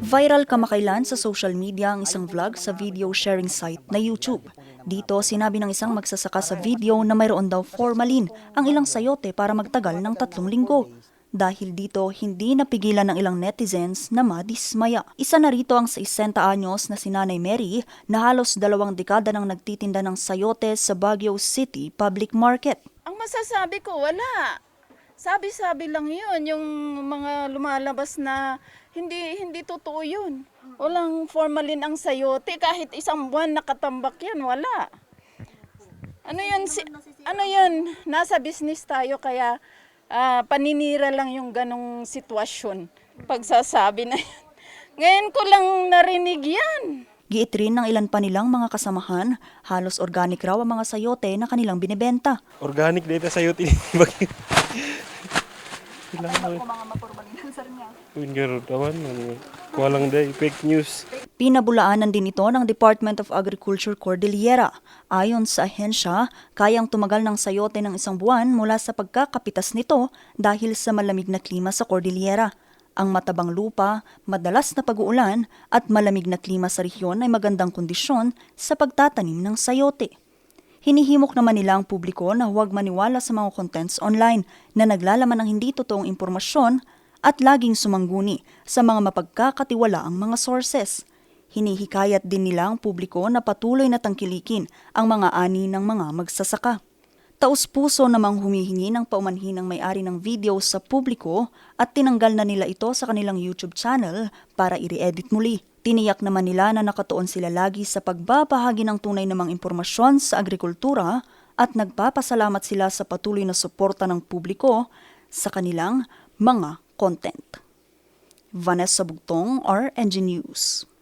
Viral kamakailan sa social media ang isang vlog sa video sharing site na YouTube. Dito sinabi ng isang magsasaka sa video na mayroon daw formalin ang ilang sayote para magtagal ng 3 linggo. Dahil dito, hindi napigilan ng ilang netizens na madismaya. Isa na rito ang 60 anyos na si Nanay Mary na halos 2 dekada nang nagtitinda ng sayote sa Baguio City Public Market. Ang masasabi ko, wala. Sabi-sabi lang yun, yung mga lumalabas na hindi totoo yun. Walang formalin ang sayote, kahit 1 buwan nakatambak yan, wala. Ano yun, nasa business tayo kaya paninira lang yung ganong sitwasyon. Pagsasabi na yan. Ngayon ko lang narinig yan. Giit rin ng ilan pa nilang mga kasamahan, halos organic raw ang mga sayote na kanilang binibenta. Organic data sa yote. Walang day, fake news. Pinabulaanan din ito ng Department of Agriculture Cordillera. Ayon sa ahensya, kayang tumagal ng sayote ng 1 buwan mula sa pagkakapitas nito dahil sa malamig na klima sa Cordillera. Ang matabang lupa, madalas na pag-uulan at malamig na klima sa rehiyon ay magandang kondisyon sa pagtatanim ng sayote. Hinihimok naman nila ang publiko na huwag maniwala sa mga contents online na naglalaman ng hindi totoong impormasyon at laging sumangguni sa mga mapagkakatiwalaang mga sources. Hinihikayat din nila ang publiko na patuloy na tangkilikin ang mga ani ng mga magsasaka. Taus-puso namang humihingi ng paumanhin ng may-ari ng video sa publiko at tinanggal na nila ito sa kanilang YouTube channel para i-re-edit muli. Tiniyak naman nila na nakatuon sila lagi sa pagbabahagi ng tunay namang impormasyon sa agrikultura at nagpapasalamat sila sa patuloy na suporta ng publiko sa kanilang mga content. Vanessa Bugtong, RNG News.